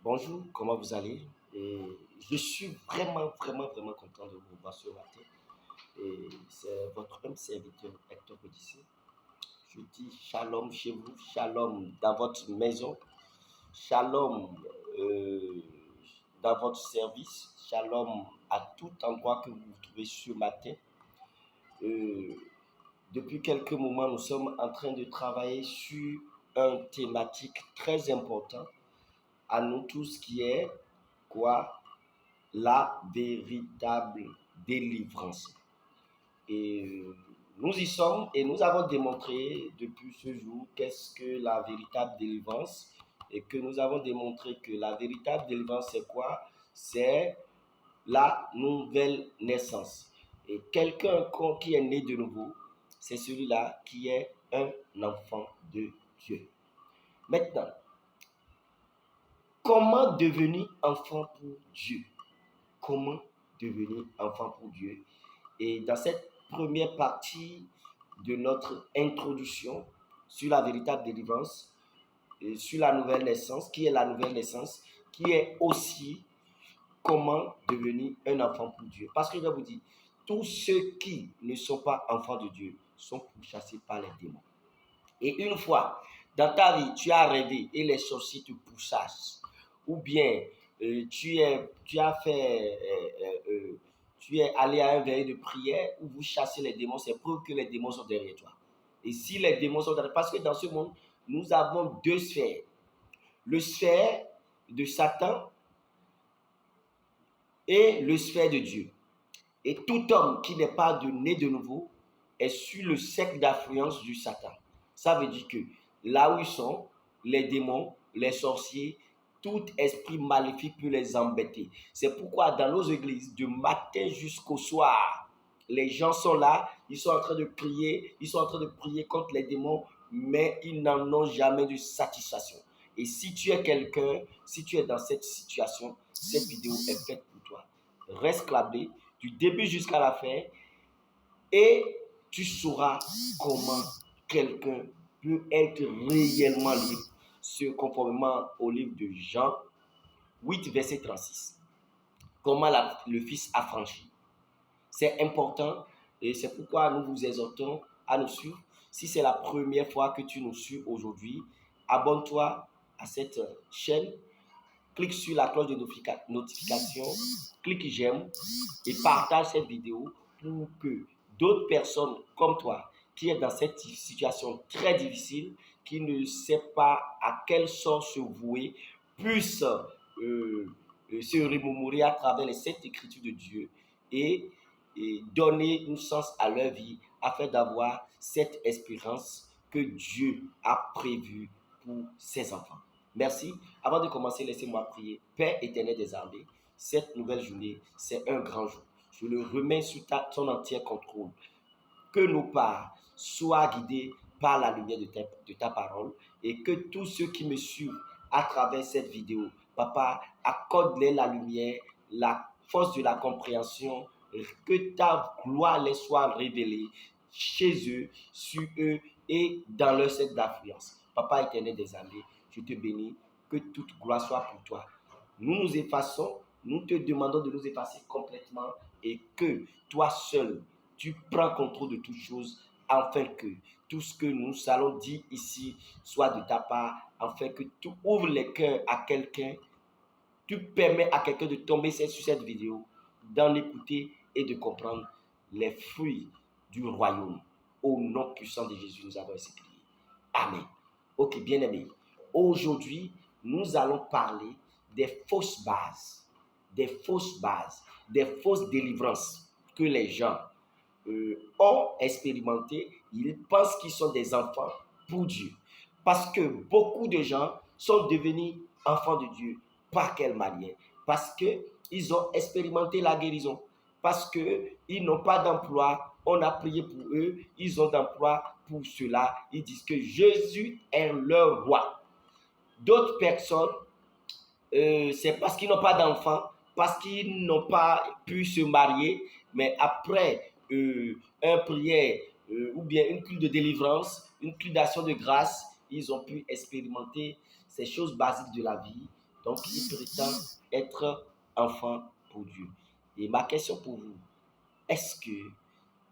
Bonjour, comment vous allez? Et je suis vraiment content de vous voir ce matin. Et c'est votre même serviteur Hector Odyssey. Je dis shalom chez vous, shalom dans votre maison, shalom euh, dans votre service, shalom à tout endroit que vous vous trouvez ce matin. Euh, Depuis quelques moments, nous sommes en train de travailler sur un thématique très important à nous tous qui est quoi? La véritable délivrance. Et nous y sommes et nous avons démontré depuis ce jour qu'est-ce que la véritable délivrance et que nous avons démontré que la véritable délivrance c'est quoi? C'est la nouvelle naissance. Et quelqu'un qui est né de nouveau, c'est celui-là qui est un enfant de Dieu. Maintenant, comment devenir enfant pour Dieu? Comment devenir enfant pour Dieu? Et dans cette première partie de notre introduction sur la véritable délivrance, et sur la nouvelle naissance, qui est la nouvelle naissance, qui est aussi comment devenir un enfant pour Dieu. Parce que je vais vous dire, tous ceux qui ne sont pas enfants de Dieu sont pourchassés par les démons. Et une fois dans ta vie, tu as rêvé et les sorciers te pourchassent, ou bien tu as fait, tu es allé à un veillée de prière où vous chassez les démons, c'est preuve que les démons sont derrière toi. Et si les démons sont derrière, parce que dans ce monde, nous avons deux sphères. Le sphère de Satan et le sphère de Dieu. Et tout homme qui n'est pas né de nouveau est sur le cercle d'influence du Satan. Ça veut dire que là où ils sont, les démons, les sorciers, tout esprit maléfique peut les embêter. C'est pourquoi dans nos églises, du matin jusqu'au soir, les gens sont là, ils sont en train de crier, ils sont en train de prier contre les démons, mais ils n'en ont jamais de satisfaction. Et si tu es quelqu'un, si tu es dans cette situation, cette vidéo est faite pour toi. Reste câblé du début jusqu'à la fin et tu sauras comment quelqu'un peut être réellement libre. Ce conformément au livre de Jean 8, verset 36. Comment le Fils a franchi. C'est important et c'est pourquoi nous vous exhortons à nous suivre. Si c'est la première fois que tu nous suis aujourd'hui, abonne-toi à cette chaîne, clique sur la cloche de notification, clique j'aime et partage cette vidéo pour que d'autres personnes comme toi qui est dans cette situation très difficile, qui ne sait pas à quel sort se vouer, puissent se remémorer à travers les sept écritures de Dieu et donner un sens à leur vie afin d'avoir cette espérance que Dieu a prévue pour ses enfants. Merci. Avant de commencer, laissez-moi prier. Père éternel des armées, cette nouvelle journée, c'est un grand jour. Je le remets sous ton entier contrôle. Que nos pas soient guidés par la lumière de ta parole et que tous ceux qui me suivent à travers cette vidéo, Papa, accorde-les la lumière, la force de la compréhension, que ta gloire les soit révélée chez eux, sur eux et dans leur cercle d'influence. Papa éternel des armées, je te bénis, que toute gloire soit pour toi. Nous nous effaçons, nous te demandons de nous effacer complètement et que toi seul, tu prends contrôle de toutes choses afin que tout ce que nous allons dire ici soit de ta part, afin que tu ouvres les cœurs à quelqu'un, tu permets à quelqu'un de tomber sur cette vidéo, d'en écouter et de comprendre les fruits du royaume. Au nom puissant de Jésus, nous avons ainsi prié. Amen. Ok, bien aimé. Aujourd'hui, nous allons parler des fausses bases, des fausses délivrances que les gens ont expérimenté. Ils pensent qu'ils sont des enfants pour Dieu. Parce que beaucoup de gens sont devenus enfants de Dieu. Par quelle manière? Parce qu'ils ont expérimenté la guérison. Parce qu'ils n'ont pas d'emploi. On a prié pour eux. Ils ont d'emploi pour cela. Ils disent que Jésus est leur roi. D'autres personnes, c'est parce qu'ils n'ont pas d'enfants, parce qu'ils n'ont pas pu se marier, mais après un prière ou bien une culte de délivrance, une culte d'action de grâce, ils ont pu expérimenter ces choses basiques de la vie Donc, il prétend être enfant pour Dieu. Et ma question pour vous, est-ce que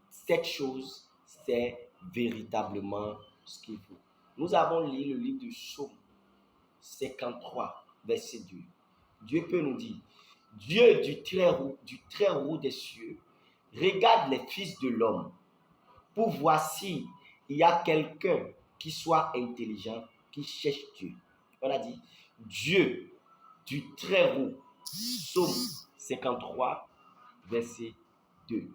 cette chose, c'est véritablement ce qu'il faut? Nous avons lu le livre de Psaume 53, verset 2. Dieu peut nous dire, Dieu du très haut des cieux, regarde les fils de l'homme pour voir s'il y a quelqu'un qui soit intelligent, qui cherche Dieu. On a dit, Dieu du très haut, Psaume 53, verset 2.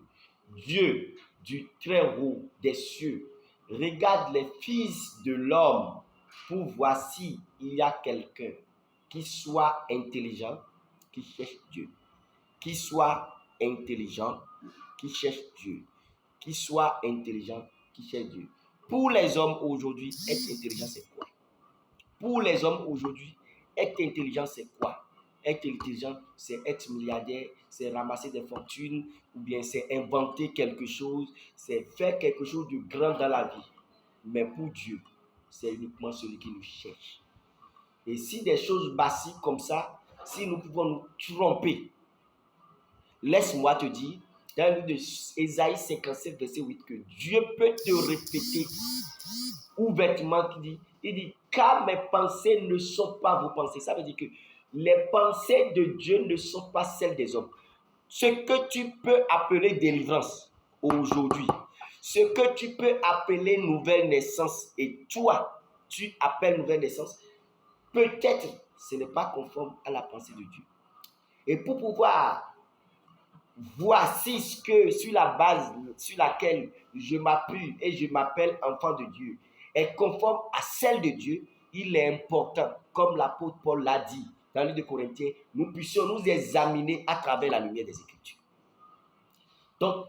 Dieu du très haut des cieux regarde les fils de l'homme pour voir s'il y a quelqu'un qui soit intelligent, qui cherche Dieu. Qui soit intelligent, qui cherche Dieu. Qui soit intelligent, qui cherche Dieu. Pour les hommes aujourd'hui, être intelligent, c'est quoi? Pour les hommes aujourd'hui, être intelligent, c'est quoi? Être intelligent, c'est être milliardaire, c'est ramasser des fortunes, ou bien c'est inventer quelque chose, c'est faire quelque chose de grand dans la vie. Mais pour Dieu, c'est uniquement celui qui nous cherche. Et si des choses basiques comme ça, si nous pouvons nous tromper, laisse-moi te dire, dans le livre d'Ésaïe 57, verset 8, que Dieu peut te répéter ouvertement, il dit, car mes pensées ne sont pas vos pensées. Ça veut dire que les pensées de Dieu ne sont pas celles des hommes. Ce que tu peux appeler délivrance aujourd'hui, ce que tu peux appeler nouvelle naissance, et toi, tu appelles nouvelle naissance, peut-être ce n'est pas conforme à la pensée de Dieu. Et pour pouvoir voici ce que, sur la base sur laquelle je m'appuie et je m'appelle enfant de Dieu, est conforme à celle de Dieu, il est important, comme l'apôtre Paul l'a dit dans le livre de Corinthiens, nous puissions nous examiner à travers la lumière des Écritures. Donc,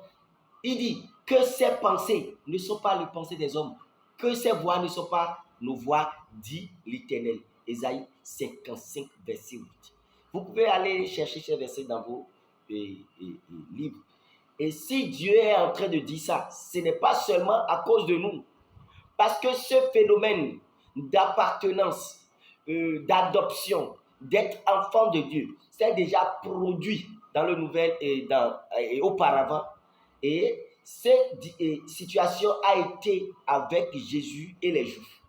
il dit que ces pensées ne sont pas les pensées des hommes, que ces voix ne sont pas nos voix, dit l'Éternel. Ésaïe 55, verset 8. Vous pouvez aller chercher ces versets dans vos livres. Et si Dieu est en train de dire ça, ce n'est pas seulement à cause de nous. Parce que ce phénomène d'appartenance, d'adoption, d'être enfant de Dieu, c'est déjà produit dans le nouvel et auparavant. Et cette situation a été avec Jésus et les Juifs.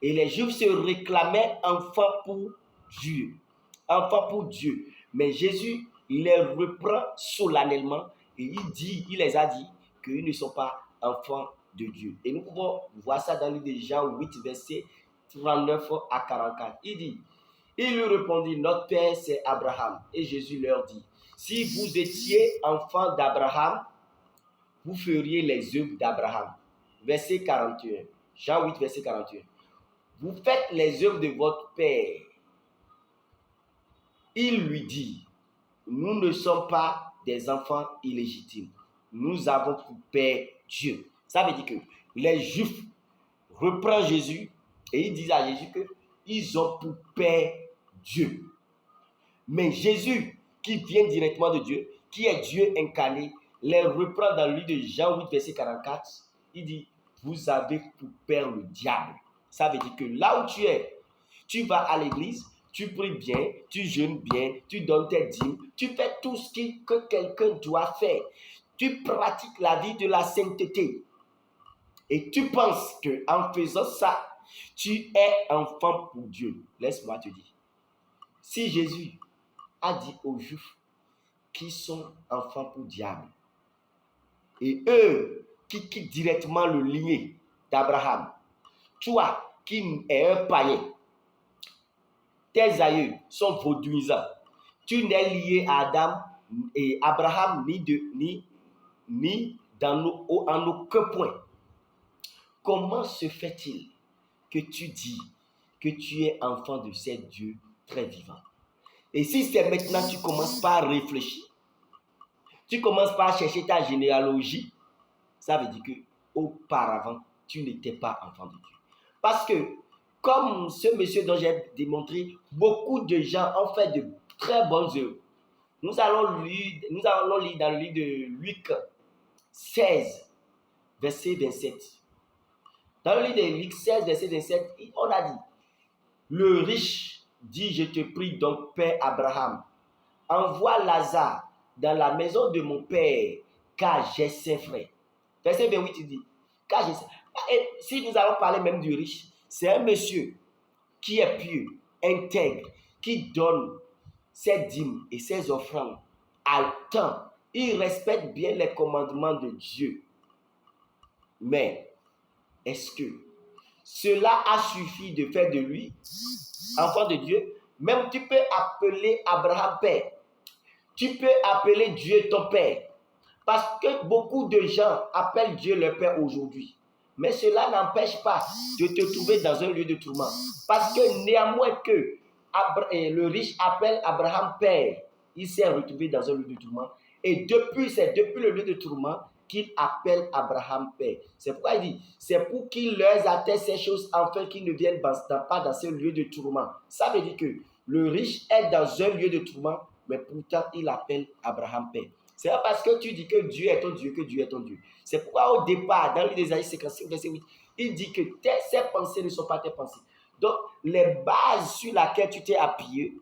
Et les Juifs se réclamaient enfants pour Dieu. Enfants pour Dieu. Mais Jésus les reprend solennellement et il les a dit qu'ils ne sont pas enfants de Dieu. Et nous pouvons voir ça dans le livre de Jean 8, verset 39 à 44. Il dit, il lui répondit, notre père c'est Abraham. Et Jésus leur dit, si vous étiez enfants d'Abraham, vous feriez les œuvres d'Abraham. Verset 41. Jean 8, verset 41. Vous faites les œuvres de votre père. Il lui dit, nous ne sommes pas des enfants illégitimes. Nous avons pour père Dieu. Ça veut dire que les Juifs reprennent Jésus et ils disent à Jésus qu'ils ont pour père Dieu. Mais Jésus, qui vient directement de Dieu, qui est Dieu incarné, les reprend dans le livre de Jean 8, verset 44. Il dit, vous avez pour père le diable. Ça veut dire que là où tu es, tu vas à l'église, tu pries bien, tu jeûnes bien, tu donnes tes dîmes, tu fais tout ce que quelqu'un doit faire. Tu pratiques la vie de la sainteté. Et tu penses qu'en faisant ça, tu es enfant pour Dieu. Laisse-moi te dire. Si Jésus a dit aux Juifs qui sont enfants pour diable, et eux qui quittent directement le ligné d'Abraham, toi qui es un païen, tes aïeux sont vaudouisants, tu n'es lié à Adam et Abraham ni en aucun point. Comment se fait-il que tu dis que tu es enfant de ce Dieu très vivant? Et si c'est maintenant tu commences par réfléchir, tu commences par chercher ta généalogie, ça veut dire que auparavant tu n'étais pas enfant de Dieu. Parce que comme ce monsieur dont j'ai démontré, beaucoup de gens ont fait de très bonnes œuvres. Nous allons lire dans le livre de Luc 16, verset 27. Dans le livre de Luc 16, verset 27, on a dit, le riche dit, je te prie donc, Père Abraham, envoie Lazare dans la maison de mon père, car j'ai ses frères. Verset 28, il dit, car j'ai ses... Et si nous allons parler même du riche, c'est un monsieur qui est pieux, intègre, qui donne ses dîmes et ses offrandes à temps. Il respecte bien les commandements de Dieu. Mais est-ce que cela a suffi de faire de lui enfant de Dieu? Même tu peux appeler Abraham père. Tu peux appeler Dieu ton père. Parce que beaucoup de gens appellent Dieu leur père aujourd'hui. Mais cela n'empêche pas de te trouver dans un lieu de tourment. Parce que néanmoins que le riche appelle Abraham père, il s'est retrouvé dans un lieu de tourment. Et c'est depuis le lieu de tourment qu'il appelle Abraham père. C'est pourquoi il dit, c'est pour qu'il leur atteste ces choses afin qu'ils ne viennent pas dans ce lieu de tourment. Ça veut dire que le riche est dans un lieu de tourment, mais pourtant il appelle Abraham père. C'est pas parce que tu dis que Dieu est ton Dieu que Dieu est ton Dieu. C'est pourquoi au départ, dans l'Ésaïe 55, verset 8, il dit que ces pensées ne sont pas tes pensées. Donc, les bases sur lesquelles tu t'es appuyé,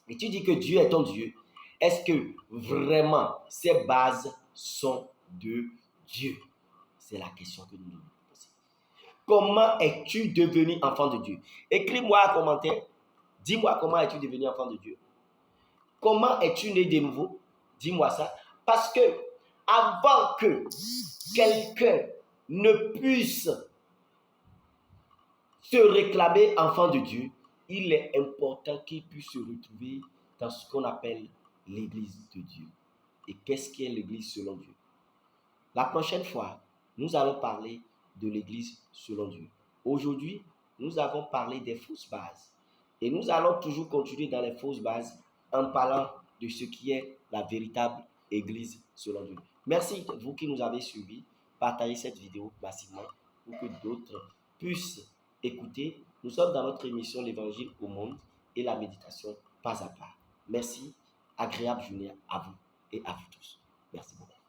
et tu dis que Dieu est ton Dieu, est-ce que vraiment ces bases sont de Dieu? C'est la question que nous devons poser. Comment es-tu devenu enfant de Dieu? Écris-moi un commentaire. Dis-moi comment es-tu devenu enfant de Dieu. Comment es-tu né de nouveau? Dis-moi ça. Parce que avant que quelqu'un ne puisse se réclamer enfant de Dieu, il est important qu'il puisse se retrouver dans ce qu'on appelle l'Église de Dieu. Et qu'est-ce qu'est l'Église selon Dieu? La prochaine fois, nous allons parler de l'Église selon Dieu. Aujourd'hui, nous avons parlé des fausses bases. Et nous allons toujours continuer dans les fausses bases en parlant de ce qui est la véritable Église selon Dieu. Merci, vous qui nous avez suivis. Partagez cette vidéo massivement pour que d'autres puissent écouter. Nous sommes dans notre émission L'Évangile au monde et la méditation pas à pas. Merci, agréable journée à vous et à vous tous. Merci beaucoup.